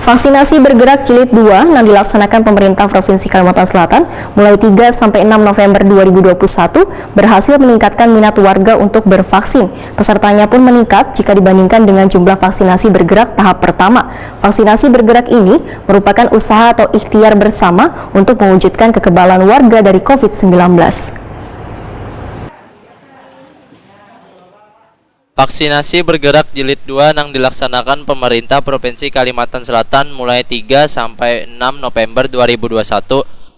Vaksinasi bergerak jilid 2 yang dilaksanakan pemerintah Provinsi Kalimantan Selatan mulai 3 sampai 6 November 2021 berhasil meningkatkan minat warga untuk bervaksin. Pesertanya pun meningkat jika dibandingkan dengan jumlah vaksinasi bergerak tahap pertama. Vaksinasi bergerak ini merupakan usaha atau ikhtiar bersama untuk mewujudkan kekebalan warga dari COVID-19. Vaksinasi bergerak jilid 2 yang dilaksanakan pemerintah Provinsi Kalimantan Selatan mulai 3 sampai 6 November 2021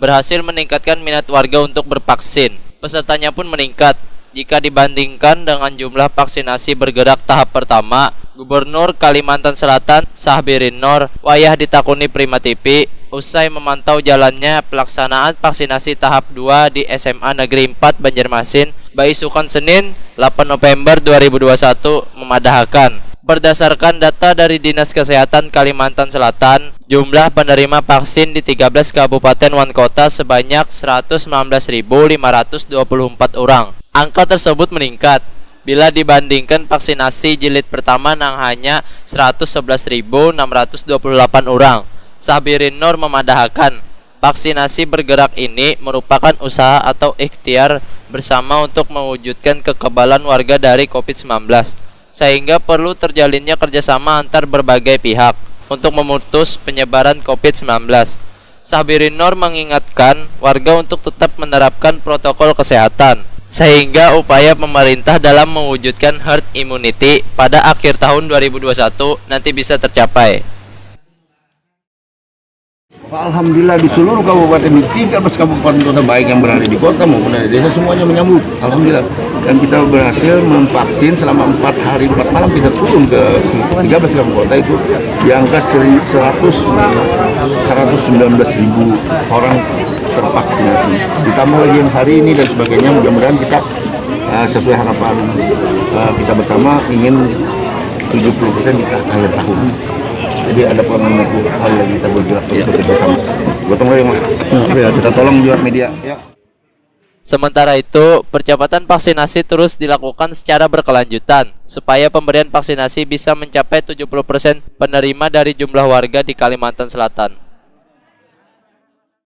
berhasil meningkatkan minat warga untuk bervaksin. Pesertanya pun meningkat jika dibandingkan dengan jumlah vaksinasi bergerak tahap pertama. Gubernur Kalimantan Selatan Sahbirin Nur wayah ditakuni Prima TV usai memantau jalannya pelaksanaan vaksinasi tahap 2 di SMA Negeri 4 Banjarmasin Baisukan Senin 8 November 2021 memadahkan. Berdasarkan data dari Dinas Kesehatan Kalimantan Selatan, jumlah penerima vaksin di 13 kabupaten wan kota sebanyak 119.524 orang. Angka tersebut meningkat bila dibandingkan vaksinasi jilid pertama yang hanya 111.628 orang. Sahbirin Nur memadahkan, vaksinasi bergerak ini merupakan usaha atau ikhtiar bersama untuk mewujudkan kekebalan warga dari COVID-19, sehingga perlu terjalinnya kerjasama antar berbagai pihak untuk memutus penyebaran COVID-19. Sahbirin Nur mengingatkan warga untuk tetap menerapkan protokol kesehatan, sehingga upaya pemerintah dalam mewujudkan herd immunity pada akhir tahun 2021 nanti bisa tercapai. Alhamdulillah di seluruh kabupaten, di 13 kabupaten kota baik yang berada di kota maupun di desa semuanya menyambut. Alhamdulillah. Dan kita berhasil memvaksin selama 4 hari 4 malam kita turun ke 13 kabupaten kota itu di angka 119.000 orang tervaksinasi. Ditambah lagi yang hari ini dan sebagainya, mudah-mudahan kita sesuai harapan kita bersama ingin 70% di akhir tahun. Jadi ada pengembangan hal yang kita bergerak untuk bersama. Gotong royong lah. Kita tolong juga media. Ya. Sementara itu, percepatan vaksinasi terus dilakukan secara berkelanjutan supaya pemberian vaksinasi bisa mencapai 70% penerima dari jumlah warga di Kalimantan Selatan.